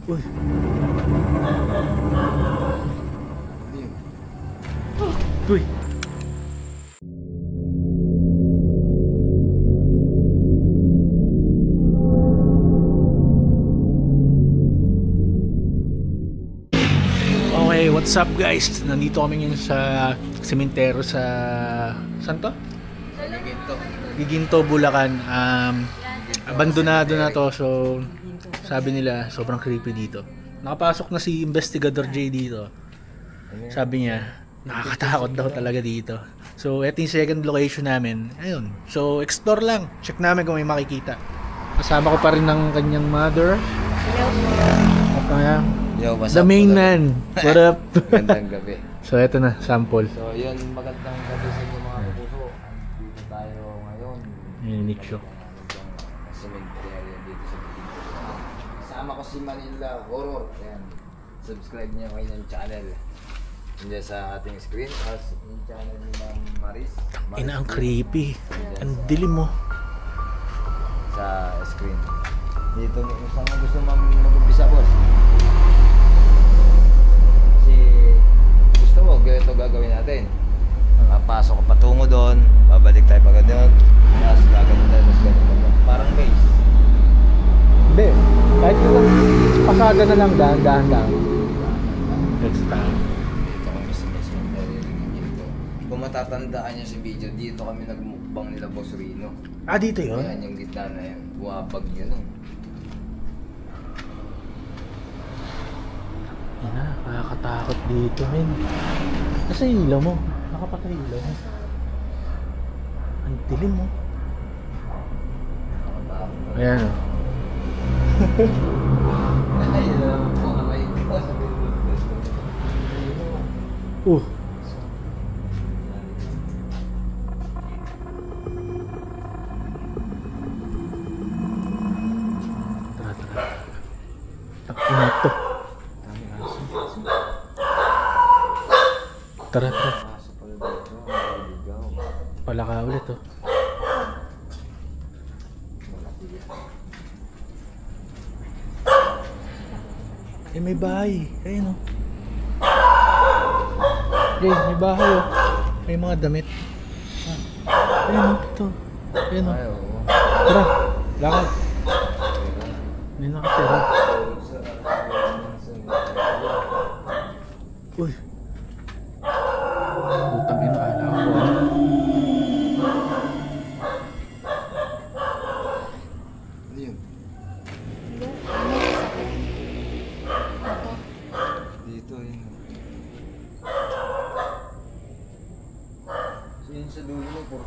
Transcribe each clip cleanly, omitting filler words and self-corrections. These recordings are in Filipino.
Uy. Uy. Okay, what's up guys? Nandito kami ngayon sa sementero sa... Saan to? Giginto, Bulacan. Abandonado na to, so sabi nila sobrang creepy dito. Nakapasok na si Investigador J dito. Sabi niya nakakatakot daw talaga dito. So ito yung second location namin. Ayun, so explore lang, check namin kung may makikita. Kasama ko pa rin ng kanyang mother. At kaya the main man. What up? Magandang gabi. So ito na, sample. So yun, magandang gabi sa inyo mga kapuso. Dito tayo ngayon. Unique show. Cemetery dito sa Bukid. Kasama ko si Manila Horror. Ayan. Subscribe niyo kayo ng channel. Hindi sa ating screen. As yung channel ni Ma'am Maris. Ina, ang creepy. Ang dilim mo. Sa screen. Dito, saan mo gusto mag-umpisa, boss? Kasi gusto mo, ganito gagawin natin. Papasok ka patungo doon, babalik tayo pagod doon, tapos gagawin tayo, tapos ganito. Parang maze. Hindi. Kahit lang pasada na lang, dahan-dahan lang. Next time. Dito kami sa cemetery ng Ginto. Kung matatandaan niyo si video, dito kami nagmukbang nila Boss Rino. Ah, dito yun? Ayan yung gitna na yan. Buwapag yun. Ina, nakakatakot dito, men. Nasa ilaw mo. Nakapatay ilaw mo. Ang dilim mo. Ayan o. Ayun naman po kamay ko. Tara, tara. Takina to. Tara, tara. Palaka ulit oh. Eh, may bahay. Ayun oh. Eh, may bahay oh. May mga damit. Ayun oh, ito. Ayun oh. Tara, lakad. May nakatira. Uy. Putang ina, kala ko ah. Ano yun? Dito yun. So yun sa dulo mo po.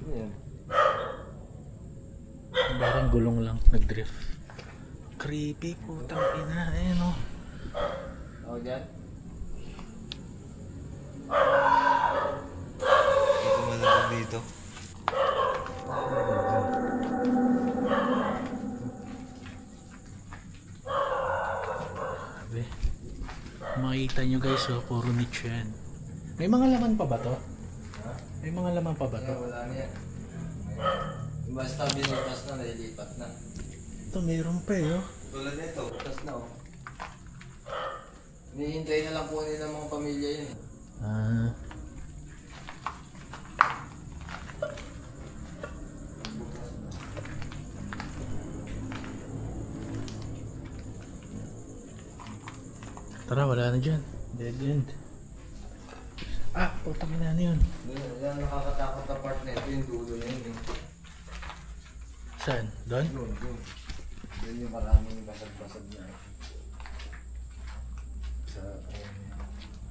Ano yan? Parang gulong lang, nag-drift. Creepy, putang ina. Ayun oh. Ako dyan? Dito malabog dito. Sabi. Makikita nyo guys oh, puro niche yan. May mga laman pa ba to? Ha? May mga laman pa ba to? Wala na yan. Basta binutas na, nililipat na. Ito, mayroon pa eh oh. Tulad nito, butas na oh. Hinihintay na lang po nila mga pamilya yun. Ah. Tara, wala na dyan. Dead end. Ah, putang ina na yun. Yan nakakatakot na part na ito, yung dulo na yun. Saan? Doon? Doon. Doon yung maraming basag-basag na. Sa...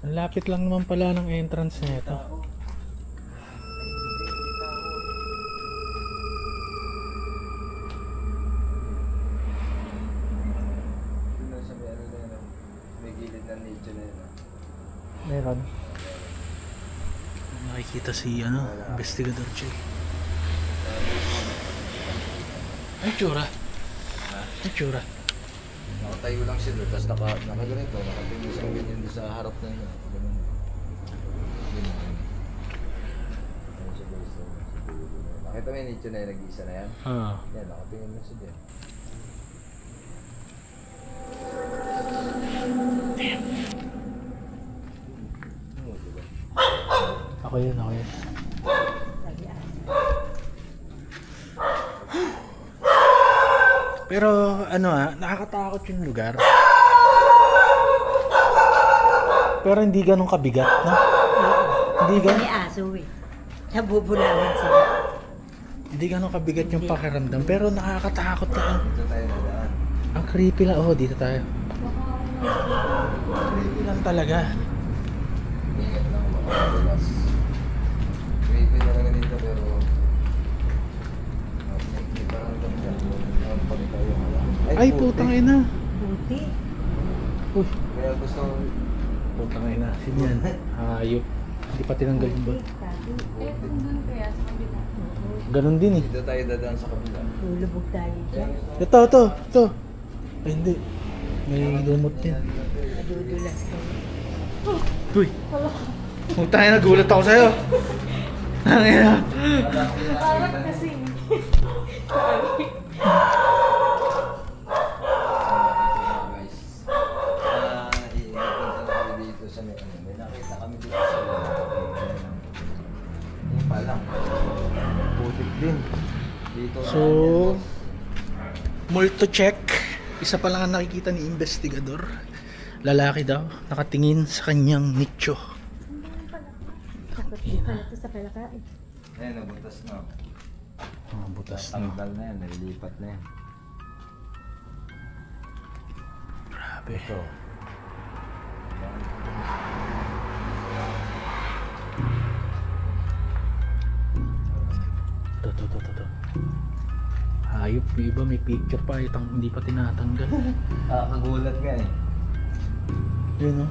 Ang lapit lang naman pala ng entrance nito. May gilid na nature na yun. Meron. Nakikita si Investigador J. Ay, tsura. Ay, tsura. Nakatayo lang siya doon, tapos nakaganito, nakatingin siya ganyan doon sa harap na yun. Ganun. Nakita mo yung nicho na yung nag-iisa na yan? Ah. Yan, nakatingin na siya dyan. Okay yun, okay yun. Pero ano nakakatakot yung lugar. Pero hindi ganun kabigat, no? Hindi ganun. May aso eh. Nabubulawan sila. Hindi ganun kabigat yung pakiramdam. Pero nakakatakot lang. Dito tayo nadaan. Ang creepy lang. Oh, dito tayo. Creepy lang talaga. Ingat lang mga bulas. Creepy talaga dito pero may parang dyan. Pag tayo Ay, putang ina. Buti. Uy, Kaya gusto putang ina. Sino yan? Hayop. Hindi pa tinanggal yung ba? Buti. Kung doon kaya sa kabila. Ganun din eh. dito tayo dadaan sa kabila. Lulubog tayo dyan. Ito. Ay, hindi. May lumot din. Madudulas kayo. Uy. Putang ina, nagulat ako sa'yo. Ang ina. Parang kasi. Guys. Ipunta na kami dito sa may ano. May nakita kami dito sa yung palang. Putik din. Dito. So, multo check. Isa pa lang ang nakikita ni investigador. Lalaki daw, nakatingin sa kanyang nicho. Takot din pala ito sa kalakain. Ayan, nabutas na. Butas na. Tanggal na yan, nalilipat na yan. Grabe. Ito. Ito. Hayop, yung iba may picture pa, hindi pa tinatanggal. Kagulat nga eh. Yun o.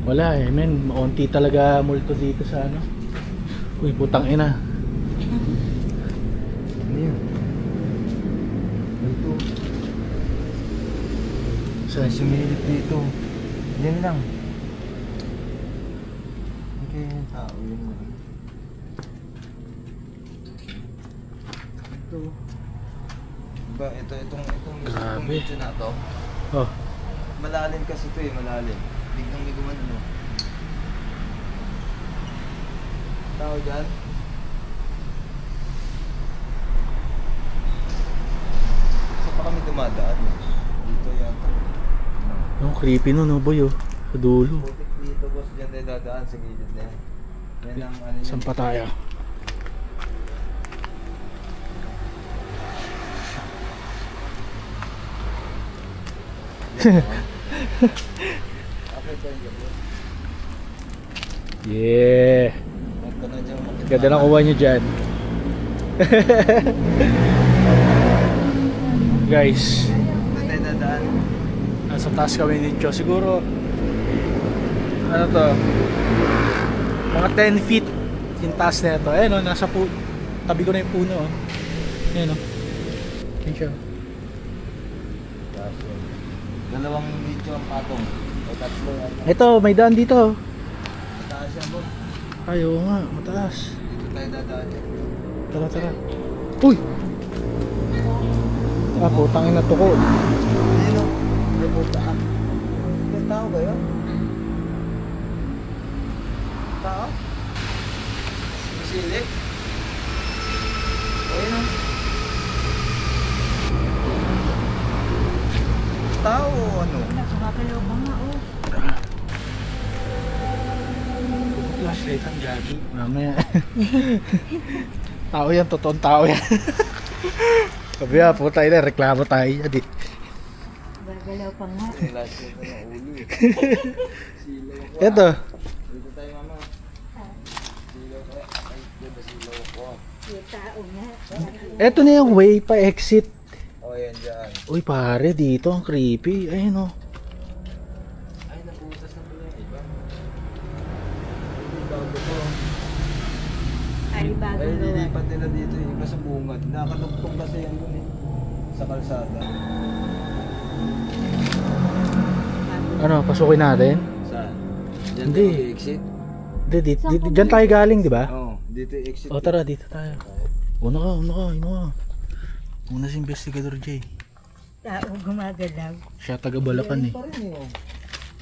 Wala eh, men. Maunti talaga multo dito sa ano. Uy, putang ina. Ano yun? Ito. Saan? Sumilip dito. Yan lang. Okay, yung tao yun lang. Ito. Diba, itong Grabe. video na to. Oh, Malalim kasi ito eh, malalim. Biglang may gumano. Tao dyan. Saan pa kami dumadaan? Dito yata. yung creepy no, boy oh. Sa dulo. Putik dito boss, dyan tayo dadaan sa gilid na yan. Yan ang ano yun. Saan pa tayo? Okay tayo dyan boss. Yeah. Huwag ka na dyan makita. Ganda na kuha nyo dyan. Guys, Dito tayo dadaan. nasa taas kami dito. Siguro, ano to? Mga 10 feet yung taas na ito. Ayan o, tabi ko na yung puno. Oh. Ayan o. Ayan siya. Kaso, dalawang video ang patong. O tatlo yan. Ito, may daan dito. Mataas yan boss. Ay, oo nga, mataas. Dito tayo dadaan yan. Tara. Uy! Ah, putang ina to ko. Ayun o. May puta ah. May tao ba yun? Tao? Silip? Ayun o. Tao o ano? Nakakalaw ba nga oh. Flashlight ang gagi. Mamaya. Tao yan, totoong tao yan. Sabi nga, puta ina, reklamo tayo yan eh. Gagalaw pa nga. Last year na ng ulo eh. Silaw ako. Ito. Dito tayo mama. Silaw ko. Ay, diba silaw ko. Yung tao nga. Ito na yung way pa exit. Oh, yan dyan. Uy pare, dito ang creepy. Ayun o. Ay, naputas na pala yung iba. Ay, bago to. Ay, bagong Ay, gawa. lilipat nila dito yung iba sa bungad. Nakaluktong kasi yan dun eh. Sa kalsada. Ano, pasukin natin? Saan? Diyan Hindi. tayo exit? Hindi, dyan tayo galing, di ba? Oo, dito yung exit. O tara, dito tayo. Una ka. Una si Investigador J. Tao gumagalaw. Siya taga Balacan eh. Pa rin eh.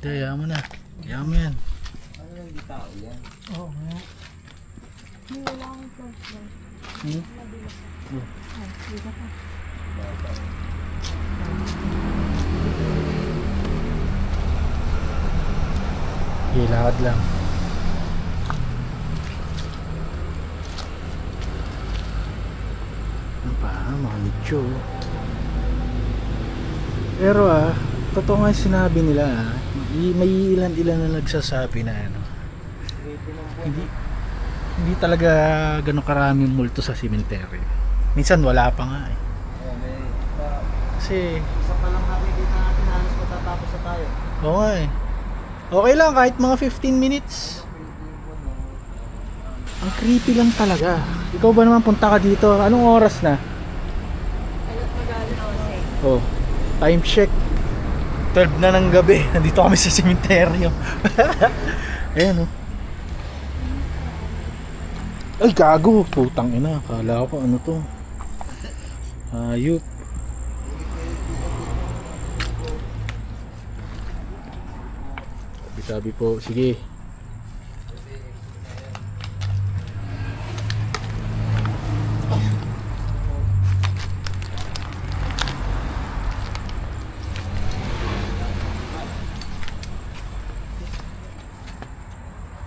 Hindi, hayaan mo na. Hayaan mo yan. Ano lang di tao yan? Oo nga. Hindi, wala akong flashlight. Hmm? Ay, dito ka. Okay, lakad lang. Ano pa? Mga nicho. Pero totoo nga yung sinabi nila may ilan-ilan na nagsasabi na ano. Hindi talaga ganun karaming multo sa sementeryo. Minsan wala pa nga eh. Oh, may Kasi isa pa lang nakikita natin halos matatapos na tayo. oo nga eh. Okay lang kahit mga 15 minutes. Ang creepy lang talaga. Ikaw ba naman punta ka dito? Anong oras na? Oh, time check. 12 na ng gabi. Nandito kami sa sementeryo. Ayan oh. Ay gago, putang ina. Akala ko ano to. Ayup. Sabi po, sige.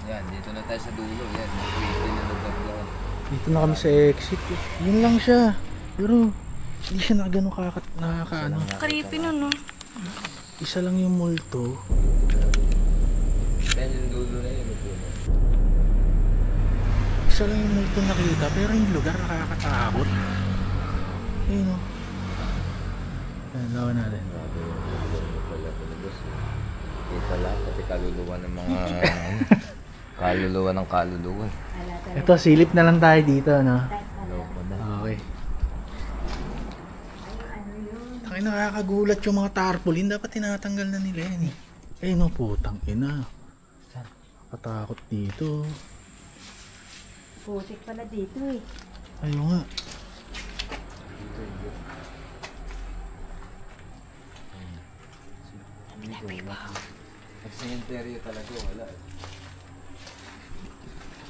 Yan, dito na tayo sa dulo. Yan, creepy na lugar yan. Dito na kami sa exit. Yun lang siya. Pero hindi siya na gano'ng nakakaano. Creepy nun, no? Isa lang yung multo. Yan yung dulo na yun. Isa lang yung multo nakita. Pero yung lugar nakakatakot. Ayun o. Ayan, lawan natin. Kita lang, pati kaluluwa ng mga kaluluwa ng kaluluwa. Ito, silip na lang tayo dito, no? Loko na. Okay. Ay, nakakagulat yung mga tarpaulin. Dapat tinatanggal na nila yan eh. Eh no, putang ina. Katakot dito. Putik pala dito eh. Ayaw nga. Pag sementeryo talaga, wala eh.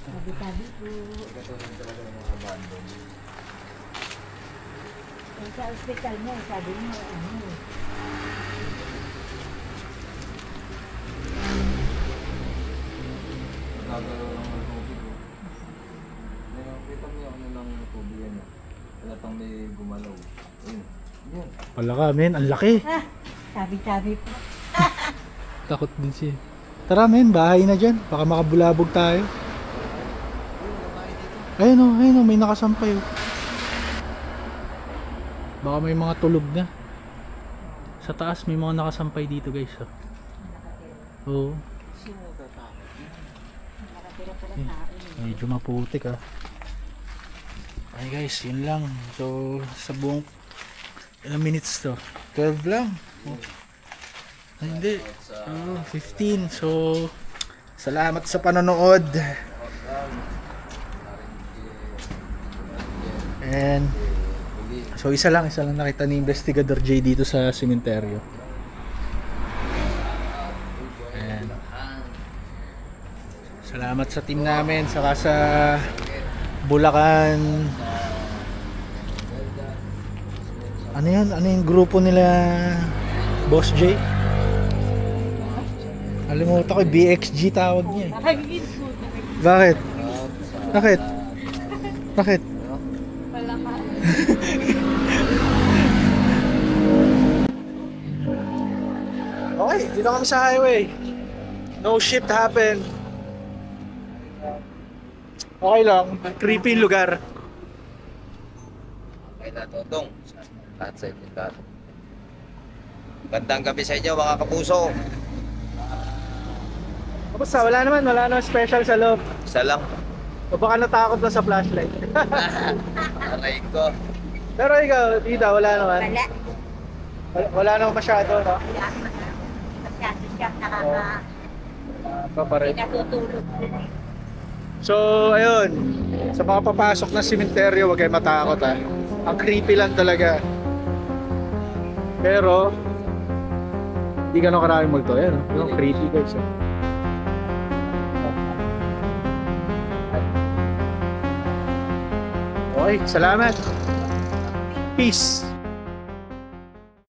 Tabi-tabi po. Katulad talaga ng mga abandon. Yung sa ospital niya, sabi niya, ano eh. Nagagalaw lang ng tubig. Kita mo yung ano ng tubig yan. Wala pang may gumalaw. Ayun. Yan. Wala ka, men. Ang laki. Ah, tabi-tabi po. Takot din siya. Tara, men. Bahay na dyan. Baka makabulabog tayo. Ayun o, ayun o. May nakasampay o. Baka may mga tulog na. Sa taas may mga nakasampay dito, guys. Oh. Oo. Medyo maputik ah. Ay guys, yun lang. So sa buong ilang minutes to? 12 lang. Oh. Ay, hindi. 15. So salamat sa panonood. And so isa lang nakita ni Investigador J dito sa sementeryo. And salamat sa team namin saka sa Bulacan. Ano yan? Ano yung grupo nila Boss J? Alimutan ko, BXG tawag niya eh. Bakit? Bakit? Bakit? Wala ka. Okay, dito kami sa highway. No shit happened. Okay lang, creepy yung lugar. Okay na, Totong. Lahat sa inyo lahat. Gandang gabi sa inyo, mga kapuso. Basta wala naman special sa loob. Isa lang. O baka natakot na sa flashlight. Aray ko. Pero ikaw, Tita, wala naman. Wala. Wala naman masyado, no? Wala. Masyado siya nakaka... Paparin. Natutulog. So, ayun. Sa mga papasok na sementeryo, huwag kayo matakot ha. Ang creepy lang talaga. Pero, hindi ka na karaming multo. Ayan, no? Creepy guys. Okay, salamat. Peace.